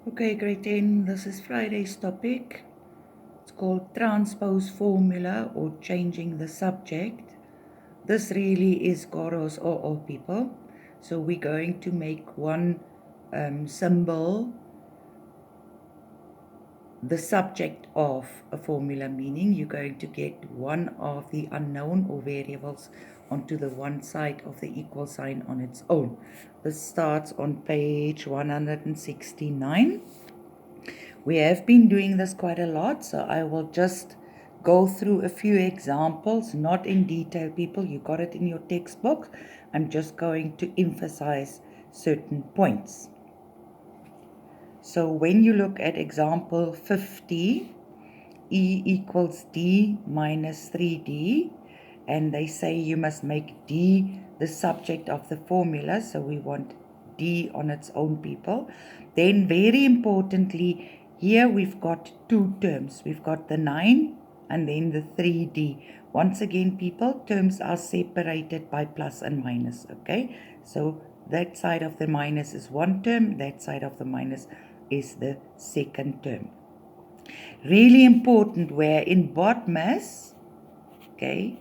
Okay, grade 10, this is Friday's topic. It's called Transpose formula or changing the subject. This really is Garo's or people. So we're going to make one symbol the subject of a formula, meaning you're going to get one of the unknown or variables onto the one side of the equal sign on its own. This starts on page 169. We have been doing this quite a lot, so I will just go through a few examples, not in detail, people. You got it in your textbook. I'm just going to emphasize certain points. So when you look at example 50, E equals D minus 3D, and they say you must make D the subject of the formula, so we want D on its own, people. Then very importantly, here we've got two terms. We've got the 9 and then the 3D. Once again, people, terms are separated by plus and minus, okay? So that side of the minus is one term, that side of the minus is the second term. Really important, where in BODMAS, okay,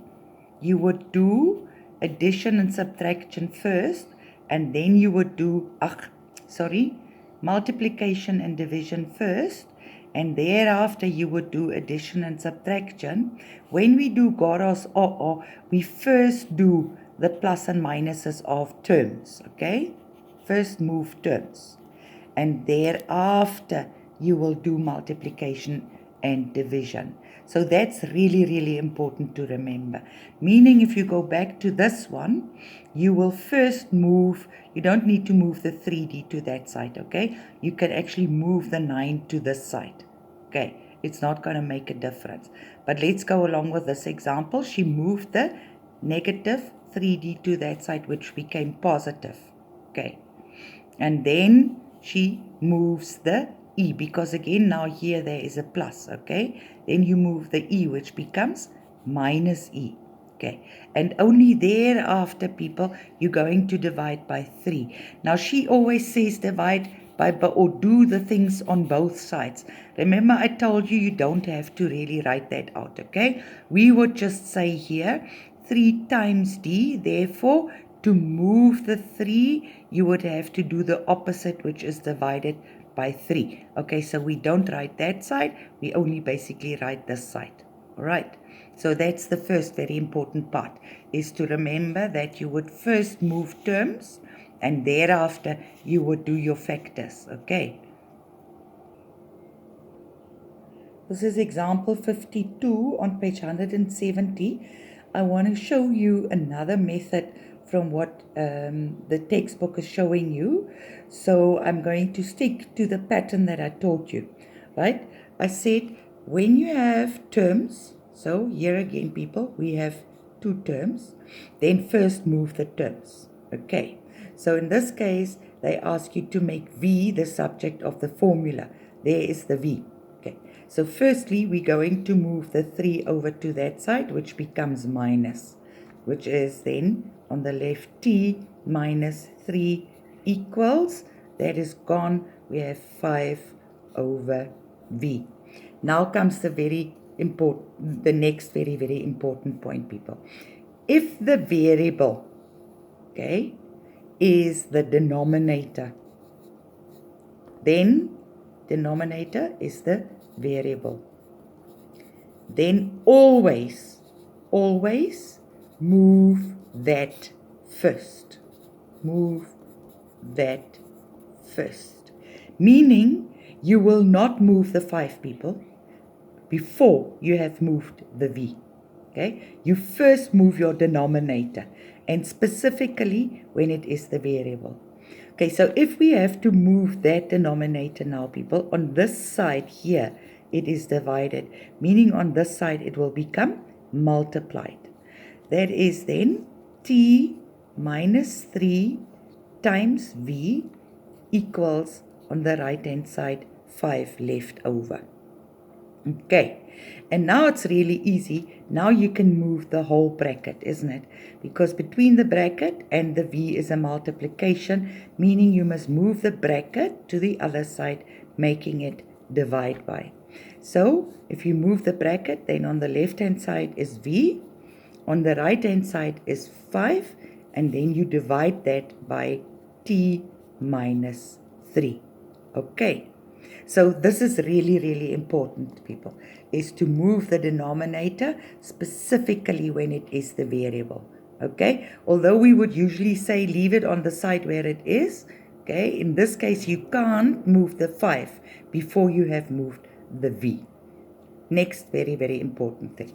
you would do addition and subtraction first, and then you would do, multiplication and division first, and thereafter you would do addition and subtraction. When we do Garo's we first do the plus and minuses of terms, okay? First move terms. And thereafter you will do multiplication and division. So that's really, really important to remember. Meaning if you go back to this one, you will first move, you don't need to move the 3D to that side, okay? You can actually move the 9 to this side, okay? It's not going to make a difference. But let's go along with this example. She moved the negative 3D to that side, which became positive, okay? And then she moves the E, because again now here there is a plus, okay? Then you move the E, which becomes minus E, okay? And only thereafter, people, you're going to divide by 3. Now she always says divide by or do the things on both sides. Remember, I told you don't have to really write that out, okay? We would just say here 3 times D, therefore to move the 3, you would have to do the opposite, which is divided by 3. Okay, so we don't write that side, we only basically write this side. All right, so that's the first very important part, is to remember that you would first move terms, and thereafter you would do your factors, okay? This is example 52 on page 170. I want to show you another method from what the textbook is showing you. So I'm going to stick to the pattern that I taught you, right? I said when you have terms, so here again, people, we have two terms, then first move the terms, okay? So in this case, they ask you to make V the subject of the formula. There is the V, okay? So firstly, we're going to move the 3 over to that side, which becomes minus, which is then on the left T minus 3 equals, that is gone, we have 5 over V. Now comes the next very, very important point, people. If the variable, okay, is the denominator, then denominator is the variable, then always move that first. Move that first. Meaning you will not move the 5, people, before you have moved the V. Okay? You first move your denominator, and specifically when it is the variable. Okay, so if we have to move that denominator now, people, on this side here, it is divided, meaning on this side it will become multiplied. That is then T minus 3 times V equals, on the right hand side, 5 left over. Okay, and now it's really easy. Now you can move the whole bracket, isn't it? Because between the bracket and the V is a multiplication, meaning you must move the bracket to the other side, making it divide by. So, if you move the bracket, then on the left-hand side is V, on the right-hand side is 5, and then you divide that by T minus 3. Okay. So this is really, really important, people, is to move the denominator specifically when it is the variable. Okay, although we would usually say leave it on the side where it is, okay, in this case you can't move the 5 before you have moved the V. Next very, very important thing.